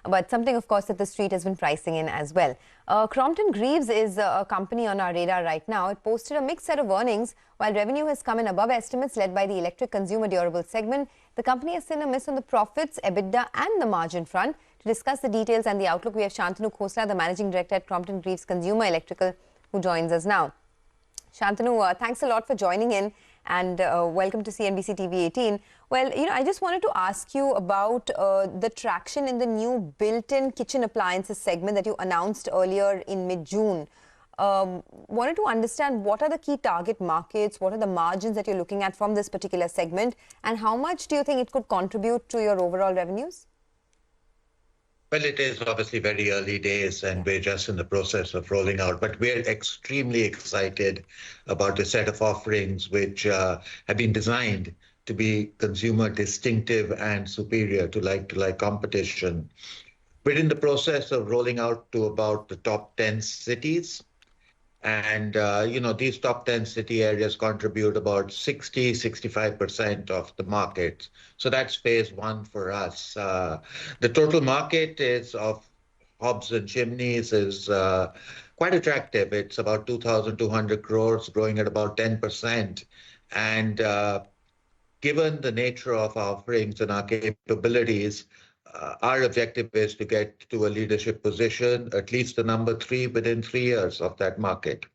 but something, of course, that the street has been pricing in as well. Crompton Greaves is a company on our radar right now. It posted a mixed set of earnings, while revenue has come in above estimates led by the electric consumer durable segment. The company has seen a miss on the profits, EBITDA and the margin front. To discuss the details and the outlook, we have Shantanu Khosla, the Managing Director at Crompton Greaves Consumer Electrical, who joins us now. Shantanu, thanks a lot for joining in, and welcome to CNBC TV18. Well, I just wanted to ask you about the traction in the new built-in kitchen appliances segment that you announced earlier in mid-June. Wanted to understand what are the key target markets, what are the margins that you're looking at from this particular segment, and how much do you think it could contribute to your overall revenues? Well, it is obviously very early days and we're just in the process of rolling out, but we're extremely excited about the set of offerings which have been designed to be consumer distinctive and superior to like competition. We're in the process of rolling out to about the top 10 cities. And, these top 10 city areas contribute about 60–65% of the market. So that's phase one for us. The total market is of hobs and chimneys is quite attractive. It's about 2,200 crores, growing at about 10%. And given the nature of our offerings and our capabilities, our objective is to get to a leadership position, at least the number 3 within 3 years of that market.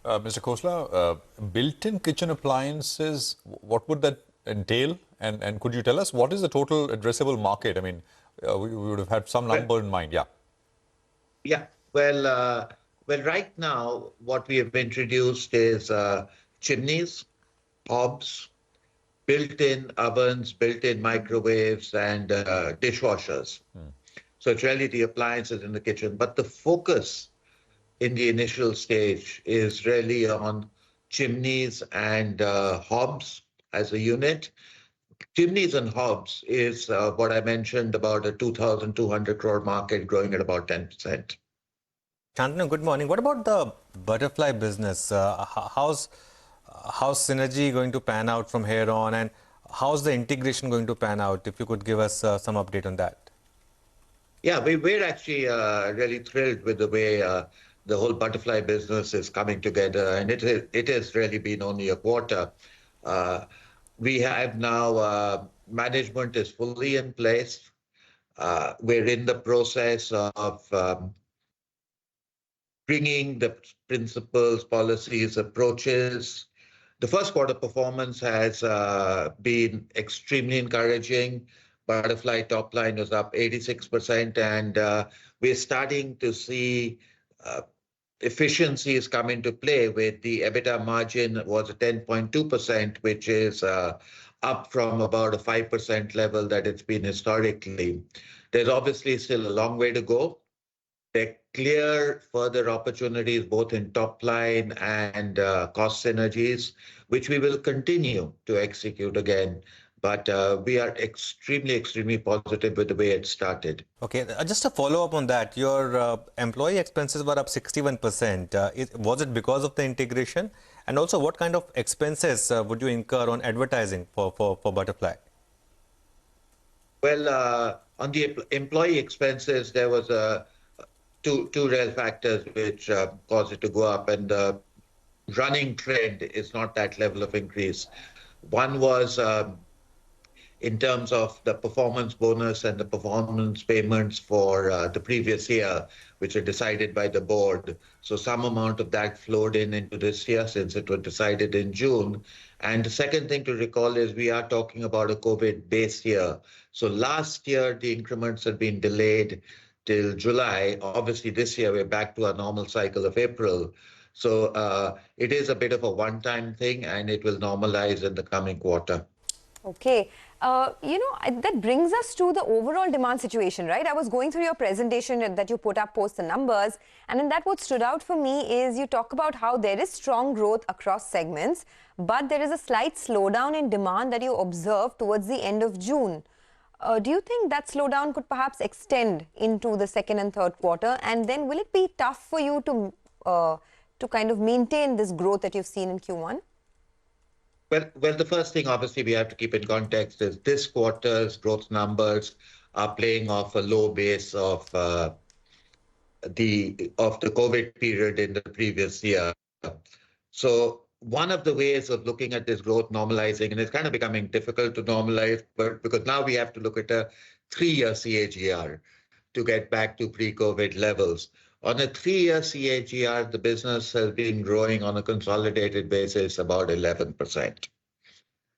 Mr. Khosla, built-in kitchen appliances, what would that entail? And could you tell us what is the total addressable market? I mean, we would have had some number in mind. Yeah. Yeah. Well, right now, what we have introduced is chimneys, hobs, built-in ovens, built-in microwaves, and dishwashers. So it's really the appliances in the kitchen. But the focus in the initial stage is really on chimneys and hobs as a unit. Chimneys and hobs is what I mentioned, about a 2,200 crore market growing at about 10%. Shantanu, good morning. What about the Butterfly business? How's synergy going to pan out from here on, and how's the integration going to pan out? If you could give us some update on that. Yeah, we're actually really thrilled with the way the whole Butterfly business is coming together, and it has really been only a quarter. We have now management is fully in place. We're in the process of bringing the principles, policies, approaches. The first quarter performance has been extremely encouraging. Butterfly top line was up 86%, and we're starting to see efficiencies come into play with the EBITDA margin was at 10.2%, which is up from about a 5% level that it's been historically. There's obviously still a long way to go. There are clear further opportunities both in top line and cost synergies, which we will continue to execute again. But we are extremely positive with the way it started. Okay, just a follow-up on that. Your employee expenses were up 61%. Was it because of the integration? And also, what kind of expenses would you incur on advertising for Butterfly? Well, on the employee expenses, there was two real factors which caused it to go up, and the running trend is not that level of increase. One was in terms of the performance bonus and the performance payments for the previous year, which are decided by the board. So some amount of that flowed into this year since it was decided in June. And the second thing to recall is we are talking about a COVID-based year. So last year, the increments had been delayed till July. Obviously, this year, we're back to our normal cycle of April. So it is a bit of a one-time thing, and it will normalize in the coming quarter. Okay. That brings us to the overall demand situation, right? I was going through your presentation that you put up post the numbers, and in that what stood out for me is you talk about how there is strong growth across segments, but there is a slight slowdown in demand that you observed towards the end of June. Do you think that slowdown could perhaps extend into the second and third quarter? And then will it be tough for you to kind of maintain this growth that you've seen in Q1? Well, the first thing, obviously, we have to keep in context is this quarter's growth numbers are playing off a low base of the COVID period in the previous year. So one of the ways of looking at this growth normalizing, and it's kind of becoming difficult to normalize, but because now we have to look at a 3-year CAGR to get back to pre-COVID levels. On a 3-year CAGR, the business has been growing on a consolidated basis about 11%.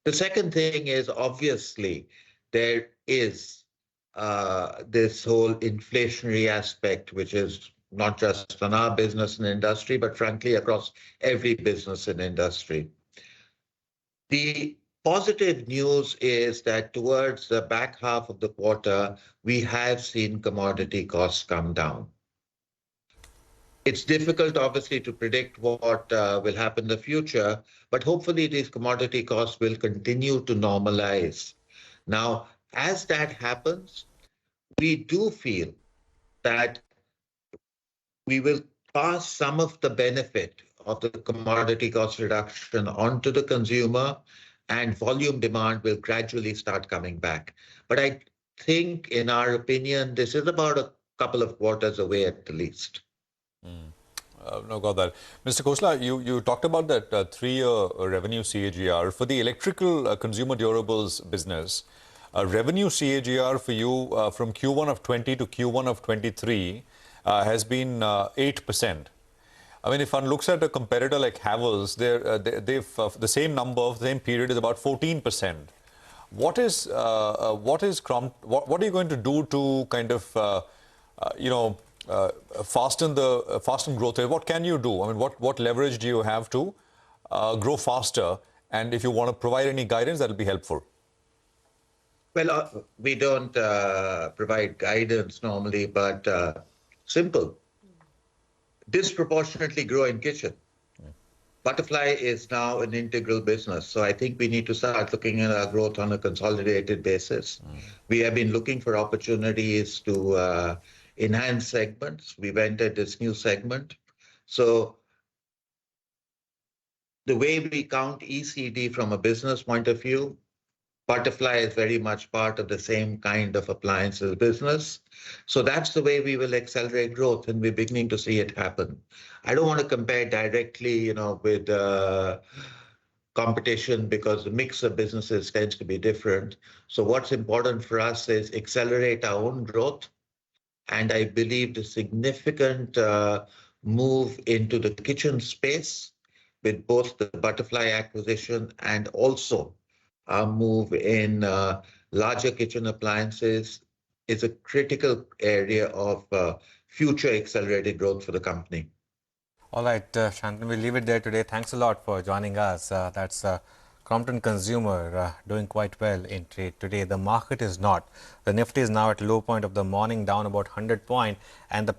The second thing is obviously there is this whole inflationary aspect, which is not just on our business and industry, but frankly across every business and industry. The positive news is that towards the back half of the quarter, we have seen commodity costs come down. It's difficult, obviously, to predict what will happen in the future, but hopefully these commodity costs will continue to normalize. Now, as that happens, we do feel that we will pass some of the benefit of the commodity cost reduction onto the consumer, and volume demand will gradually start coming back. But I think, in our opinion, this is about a couple of quarters away at the least. No, got that. Mr. Khosla, you talked about that 3-year revenue CAGR. For the electrical consumer durables business, revenue CAGR for you from Q1 of 20 to Q1 of 23 has been 8%. I mean, if one looks at a competitor like Havells, they've the same number of the same period is about 14%. What are you going to do to kind of fasten growth rate? What can you do? I mean, what leverage do you have to grow faster? And if you want to provide any guidance, that will be helpful. Well, we don't provide guidance normally, but simple. Disproportionately grow in kitchen. Butterfly is now an integral business, so I think we need to start looking at our growth on a consolidated basis. We have been looking for opportunities to enhance segments. We've entered this new segment. So the way we count ECD from a business point of view, Butterfly is very much part of the same kind of appliances business. So that's the way we will accelerate growth, and we're beginning to see it happen. I don't want to compare directly, with competition because the mix of businesses tends to be different. So what's important for us is accelerate our own growth. And I believe the significant move into the kitchen space with both the Butterfly acquisition and also our move in larger kitchen appliances is a critical area of future accelerated growth for the company. All right, Shantanu, we'll leave it there today. Thanks a lot for joining us. That's Crompton Consumer doing quite well in trade today. The market is not. The Nifty is now at low point of the morning, down about 100 points, and the